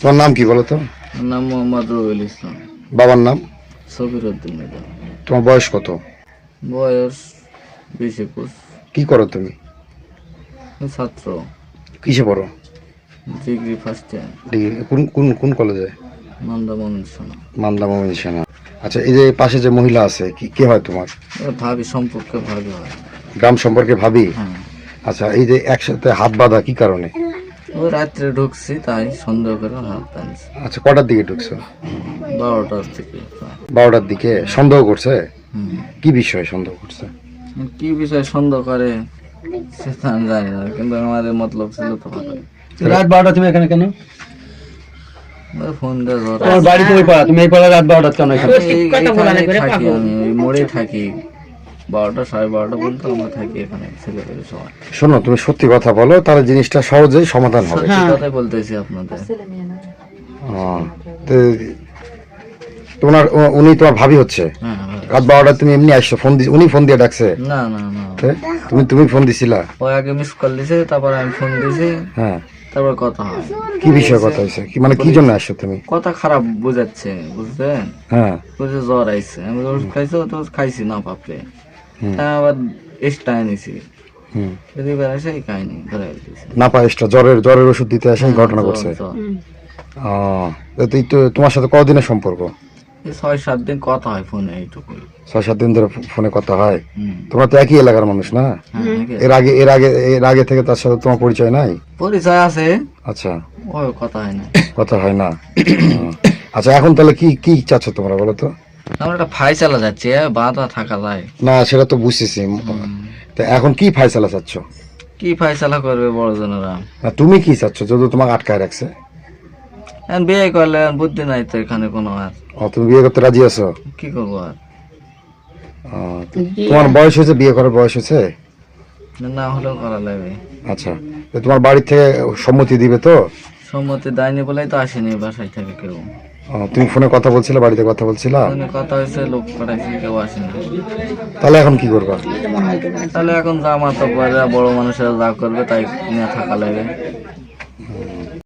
তোমার নাম কি বলো তো? নাম মোহাম্মদ রবিউল ইসলাম। বাবার নাম? সবির উদ্দিন মিদা। তোমার বয়স কত? বয়স 20-21। কি করো তুমি? ছাত্র, কিসে পড়ো? ডিগ্রি ফার্স্ট ইয়ার, ডিগ্রি কোন কোন কোন কলেজে? মান্দা মমিনসোনা। মান্দা মমিনসোনা। আচ্ছা, এই যে পাশে যে মহিলা আছে, কি কে হয় তোমার? ভাবি, সম্পর্কে ভাবি হয়। গ্রাম সম্পর্কে ভাবি? হ্যাঁ। আচ্ছা, এই যে একসাথে হাত বাঁধা কি কারণে? ওই রাত্রে ঢুকছি, তাই সন্দেহ করে হাত টানছি। আচ্ছা, কটার দিকে ঢুকছো? 12টার থেকে। 12টার দিকে সন্দেহ করছে? হুম। কি বিষয়ে সন্দেহ করছে? কি বিষয়ে সন্দেহ করে সেটা আমি জানি না, কিন্তু আমাদের মতলব ছিল তো ভালো। রাত 12টা তুমি এখানে কেন? ফোন দিয়ে ধর তোমার বাড়ি তো ওই পাড়া, তুমি এই পাড়া রাত 12টা কেন এখানে? থাকি, আমি ওই মোড়ে থাকি। 12টা 12:30 পর্যন্ত আমরা থাকি এখানে, ছেলেপেলে সবাই। শোনো, তুমি সত্যি কথা বলো, তাহলে জিনিসটা সহজেই সমাধান হবে। সত্যি কথাই বলতেছি আপনাদের। তো তোমার উনি তোমার ভাবি হচ্ছে? হ্যাঁ। রাত 12টা তুমি এমনি আসছো? ফোন দিয়ে উনি ফোন দিয়ে ডাকছে? না না না, তে? তুমি ফোন দিছিলা? ও আগে মিস কল দিছে, তারপর আমি ফোন দিছি, হ্যাঁ। তারপর কথা হয়। কি বিষয়ে কথা হয়েছে? কি মানে কি জন্য আসছো তুমি? কথা খারাপ বুঝাচ্ছে, বুঝছেন? হ্যাঁ। বুঝে জ্বর আইছে, আমি ওষুধ খাইছো তো, খাইছি না পাপড়ে, হুম। তাই আবার এক্সট্রা এনেছি। হুম। এবার এসে এই কাহিনী ধরে দিয়েছে। না পায় এক্সট্রা জ্বরের ওষুধ দিতে আসে ঘটনা ঘটছে। তো তোমার সাথে কতদিনের সম্পর্ক? 6-7 দিন কথা হয় ফোনে, এইটুকুই। 6-7 দিন ধরে ফোনে কথা হয়? হুম। তোমরা তো একই এলাকার মানুষ না? হ্যাঁ, এর আগে থেকে তার সাথে তোমার পরিচয় নাই? পরিচয় আছে, আচ্ছা, ও কথা হয় না। কথা হয় না। আচ্ছা, এখন তাহলে কি কি চাচ্ছ তোমরা বলো তো? আমরা একটা ফাইসালা যাচ্ছে, বাধা থাকা যায় না, সেটা তো বুঝতেছি। তা এখন কি ফাইসালা চাচ্ছ? কি ফাইসালা করবে বড় জনেরা? না, তুমি কি চাচ্ছ যদি তোমাকে আটকায় রাখছে? এখন বিয়ে করলে বুদ্ধি নাই তো এখানে কোনো, আর তুমি বিয়ে করতে রাজি আছো? কি করবো আর? তোমার বয়স হয়েছে, বিয়ে করার বয়স হয়েছে? না হলেও করা লাগবে। আচ্ছা, তো তোমার বাড়ি থেকে সম্মতি দিবে তো? সম্মতি দেয়নি বলেই তো আসেনি বাসায় থেকে কেউ। তুমি ফোনে কথা বলছিলে, বাড়িতে কথা বলছিলা? ফোনে কথা হয়েছে, লোক পাঠাইছে, কেউ আসেনি। তাহলে এখন কি করবা? তাহলে এখন যা মাথা পড়ে বড় মানুষেরা যা করবে তাই নিয়ে থাকা লাগে।